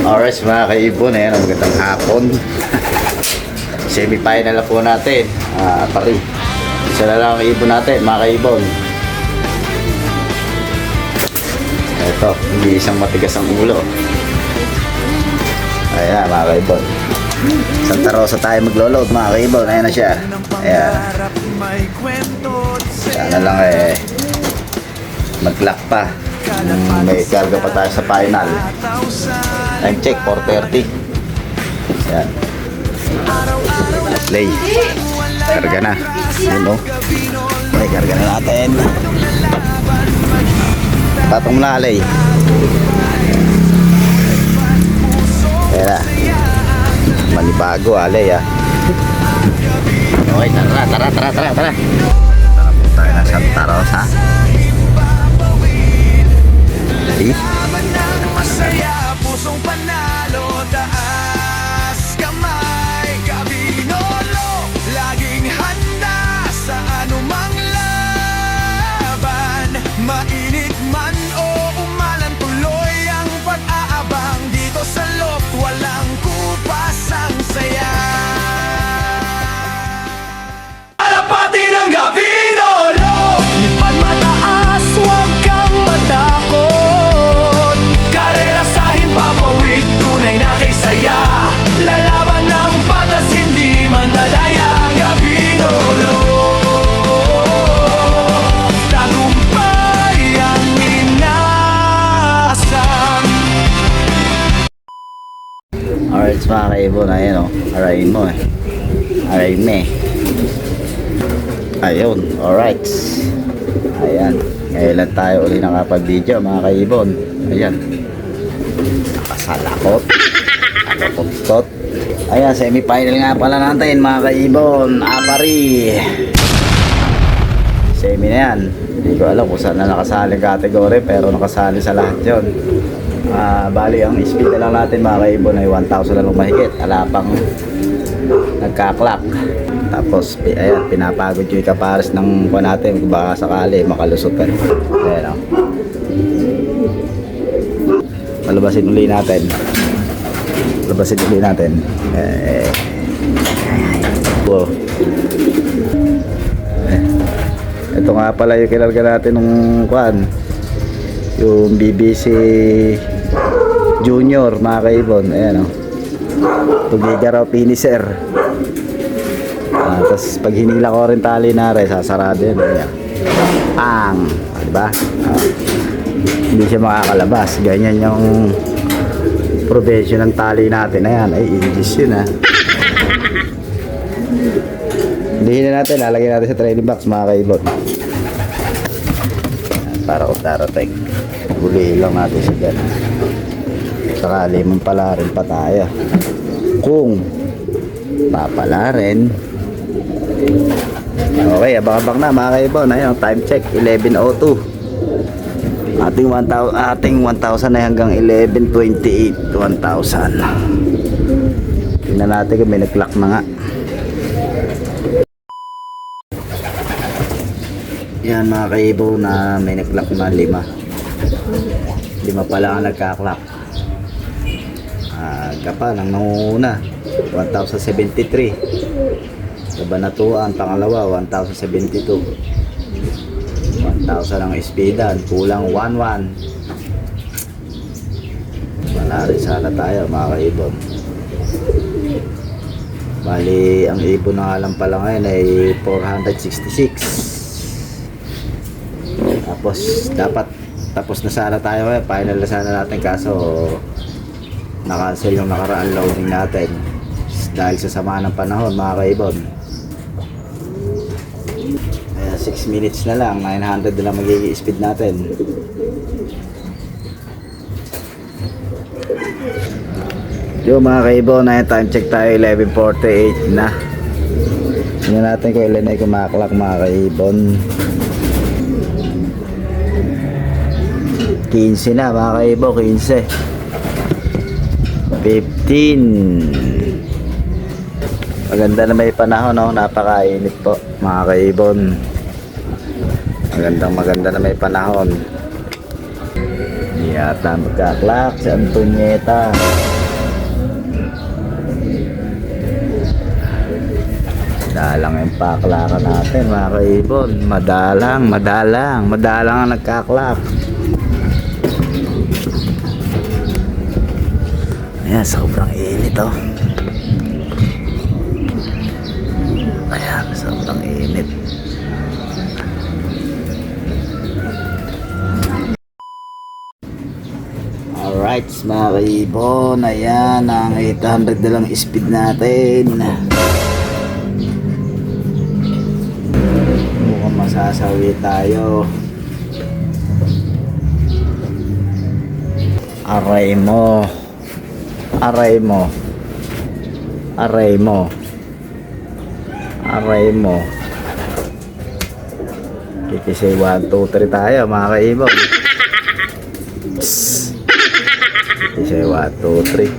Alright mga kaibon, ayan, magandang hapon. Semi-final na po natin. Pari. Isa na lang ang ibon natin mga kaibon. Ito, hindi isang matigas ang ulo. Ayan mga kaibon. Santa Rosa tayo maglo-load mga kaibon. Ayan na siya. Ayan. Sana lang mag-lock pa. May karga pa tayo sa final. Time check 4:30. Ayan. Play. Karga na. Yun o. May karga na natin. Patong na alay. Ayan na. Manibago alay ah. Okay, tara. Tara po tayo na Santa Rosa. Ready? Masaya, pusong panalo, taas kamay, kabinolo, laging handa sa anumang laban. Mainit man o umalan, tuloy ang pag-aabang. Dito sa loob, walang kupas ang saya. Alapati ng Gabinolo, lipad mataas, huwag kang matakot. Karera sa himpapawid, tunay na kay saya. Lalaban ng patas, hindi man nadaya. Gabinolo, tagumpay ang inaasahan. Alright mga kaibon, ayan o. Arayin mo eh. Arayin me. Ayun, alright. Ayan. Ngayon lang tayo uli nakapag-video mga kaibon. Ayan. Nakasalakot. Nakatot. Ayan, semi-final nga pala natin mga kaibon. Apari. Semi na yan. Hindi ko alam kung saan na nakasali category, pero nakasali sa lahat yun. Bali ang speed na lang natin mga kaibon ay 1,000 na lumahigit. Ala pang nagka-clock. Tapos ayan, pinapagod yung ikapares ng kuha natin kung baka sakali makalusot pa. Ayan o. Malabasin uli natin. Wow. Ito nga pala yung kinalga natin nung kuhan, yung BBC Junior mga kaibon. Ayan o. Tugiga raw finisher. Tapos pag hinila ko rin tali na rin, sasarado yun. Ayan. Pang! Diba? Hindi siya makakalabas. Ganyan yung provision ng tali natin. Ayan, ay English yun ha. Hindi na natin, lalagyan natin sa trailing box mga kaibon. Para kung darating, huli lang natin siya dyan. Sakali mong pala rin pa tayo. Kung papala rin. Okay, abang-abang na mga kaibon. Ayun, time check 11:02. Ating 1,000 ay hanggang 11:28. 1,000. Tingnan natin kung may nag-clock na nga. Yan mga kaibon na may nag-clock na 5 pa lang ang nagka-clock. Gapa nang nanguna 1,073. Kabanatuan pangalawa 1,072. 1,000 ang speedan, kulang 11. Wala rin sana tayo mga kaibon. Bali ang ibon na nga lang pala ngayon ay 466. Tapos dapat tapos na sana tayo ngayon, final na sana natin, kaso na-cancel yung nakaraan loading natin dahil sa sama ng panahon mga kaibon. Kaya 6 minutes na lang, 900 na lang magiging speed natin. Yung mga kaibon, na time check tayo 11:48 na. Tingnan natin kung ilan ay kumaklak mga kaibon. 15 na mga kaibon, 15. 15. Maganda na may panahon, no? Napakainit po mga kaibon. Maganda na may panahon. Yata magkaklak si Antonieta. Madalang yung paklakan natin mga kaibon. Madalang ang nagkaklak. Ayan, sobrang init oh. Ayan, sobrang init. Alright mga kaibon, ayan ang 800 na lang speed natin. Mukhang masasawi tayo. Aray mo. Aray mo. Aray mo. Aray mo. Kikisay 1, 2, 3 tayo mga kaibon. Kikisay 1, 2, 3.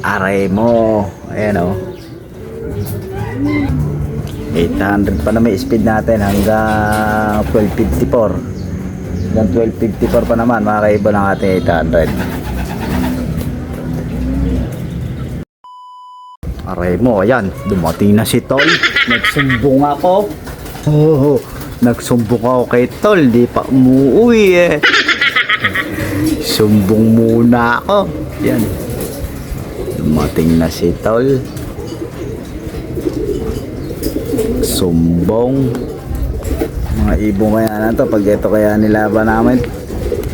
Aray mo. Ayan o. 800 pa na may speed natin hanggang 1254. Hanggang 1254 pa naman mga kaibon ng ating 800. Aray mo, ayan, dumating na si Tol. Nagsumbong ako. Oh, nagsumbong ako kay Tol, di pa umuwi eh. Sumbong muna ako. Yan. Dumating na si Tol. Sumbong. Mga ibong kaya na to, pag ito kaya nilaban namin,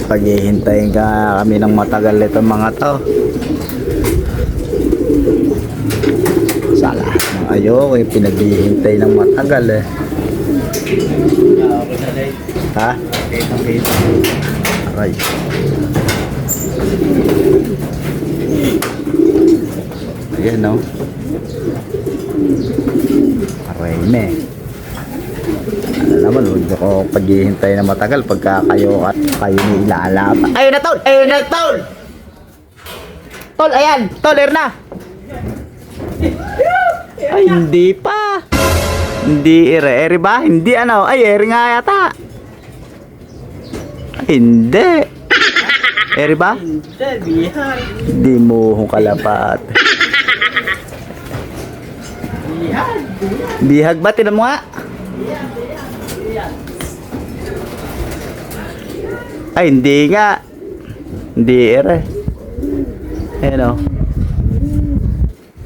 paghihintayin ka kami ng matagal itong mga to. Sa lahat ng ayoko yung pinaghihintay ng matagal eh. Ha? Aray. Ayan no. Aray me. Ano naman, huwag ko paghihintay ng matagal pagka kayo at kayo ni ilalaban. Ayun na Tol! Ayun na Tol! Tol, ayan! Tol, air na! Ay, hindi pa. Hindi ere ba? Hindi ano. Ay, ere nga yata. Ay, hindi. Ere ba? Hindi, bihag. Hindi mo kalapat. Bihag. Bihag ba? Tinan mo nga. Ay, hindi nga. Hindi ere. Ayan o.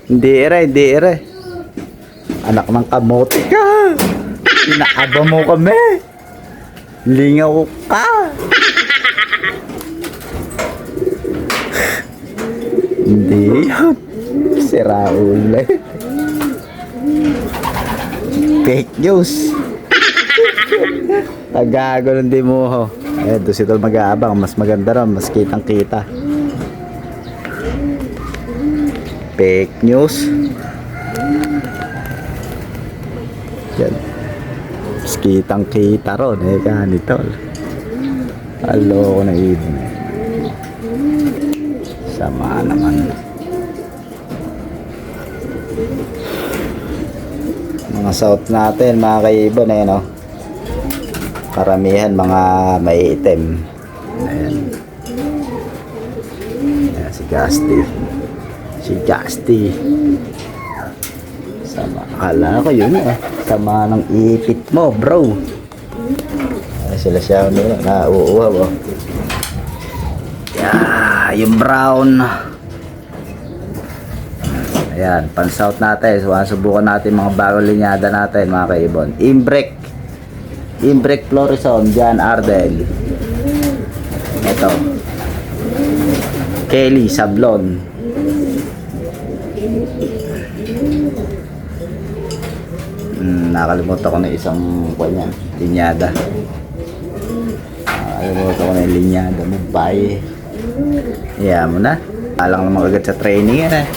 Hindi ere. Anak ng kamote ka. Inaaba mo kami. Lingaw ka. Hindi yun. Sira ulo. Fake news. Tagago ng dimuho. Eh, doon si Tol mag-aabang. Mas maganda ron. Mas kitang kita. Fake news. Yan. Mas kitang kita ron. Eh, ganito. Halo ko na ibon. Sama naman. Mga south natin, mga kaibon, eh, no? Karamihan mga maiitim. Ayan. Ayan, si Gusty. Si Gusty. Sama. Akala ko yun, eh. Sama ng ipit mo, bro. Ay, sila siya nila. Nauuhaw, oh. Yeah, yung brown. Ayan, pan-south natin. So, subukan natin mga bagong linyada natin, mga kaibon. Imbrek Florison, John Arden. Ito. Kelly Sablon. Nakalimutan ko na isang kanya, linyada. Nakalimutan ko na yung linyada mo. Bye. Ayan mo na. Alang naman agad sa training yan eh.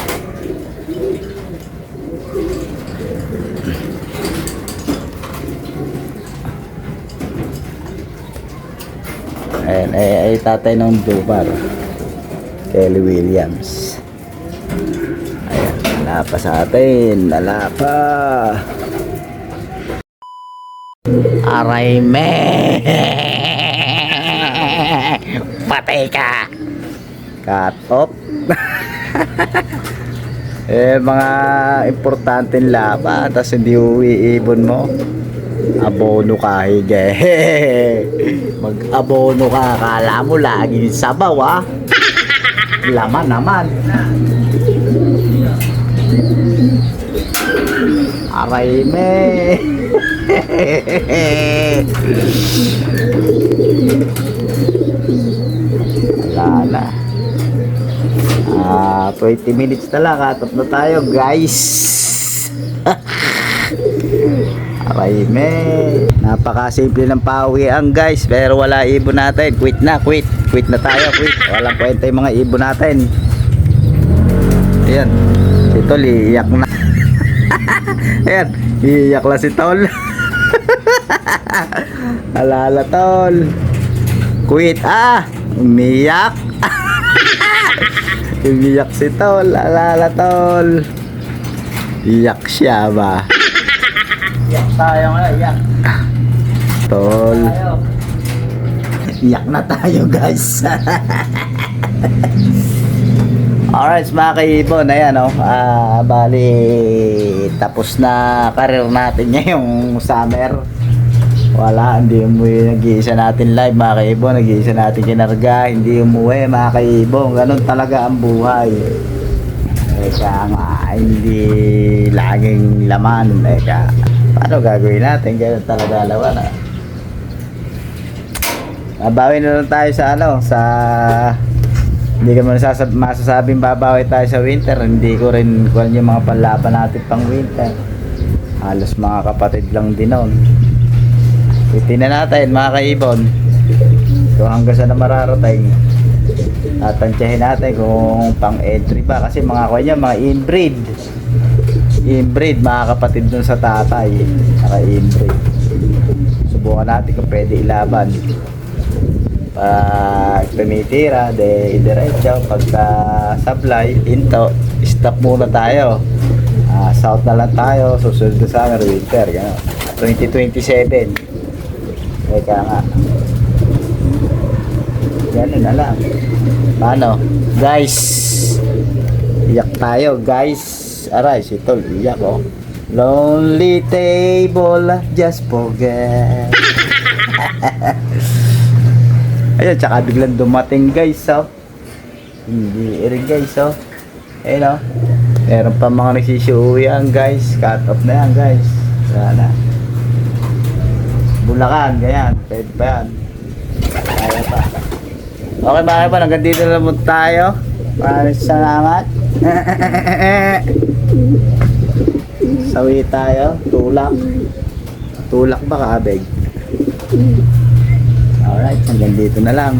Ayan, ay tatay ng Dubar. Kelly Williams. Ayan, wala pa sa atin. Wala pa. Aray me. Patay ka. Cut off. Mga importanteng laban, tapos hindi uwiibon mo. Abono ka, hige. Mag-abono ka, kala mo laging sabaw, ha? Laman naman. Aray, me. Wala na. 20 minutes na lang, katap na tayo, guys. Aray, me. Napakasimple ng pawian, guys, pero wala ibon natin. Quit na tayo, quit. Walang kwenta yung mga ibon natin. Ayan, si Tol iiyak na. Ayan, iiyak lang si Tol. Alala, Tol. Quit, umiyak. Umiyak si Tol, alala, Tol. Iyak siya ba? Iyak tayo nga, iyak. Tol. Tayo. Iyak na tayo, guys. Alright, mga kaibon, ayan, bali tapos na karir natin ngayong summer. Wala, hindi umuwi, nag-iisa natin live, mga kaibon, nag-iisa natin kinarga, hindi umuwi, mga kaibon. Ganun talaga ang buhay. Eka nga, hindi laging laman. Eka, paano gagawin natin? Ganun talaga lawan, Babawi na lang tayo sa sa hindi ko man masasabing babawi tayo sa winter. Hindi ko rin kung yung mga panlaban natin pang winter. Halos mga kapatid lang din nun. Titignan natin, mga kaibon, kung hanggang saan na mararating. Tatansyahin natin kung pang entry ba, kasi mga kanya mga inbreed mga kapatid dun sa tatay, mga inbreed. Subukan natin kung pwede ilaban. Pag tumitira, diretso. Pagka sablay, into, stop muna tayo. South na lang tayo, susunod na summer, winter, gano'n. 2027. Eka nga. Gano'n na lang. Paano? Guys, iyak tayo, guys. Aray, si Tol, iyak, Lonely table, just forget. Ayun, tsaka biglang dumating, guys, Hindi rin, guys, Ayun, meron pa mga nagsisiuwian, guys. Cut off na yan, guys. Wala na. Bulacan, ganyan. Pwede pa yan. Kaya pa. Okay, mga kaibigan, hanggang dito na naman tayo. Maraming salamat. Sawi tayo. Tulak. Tulak ba, kaabig? Alright, hanggang dito na lang.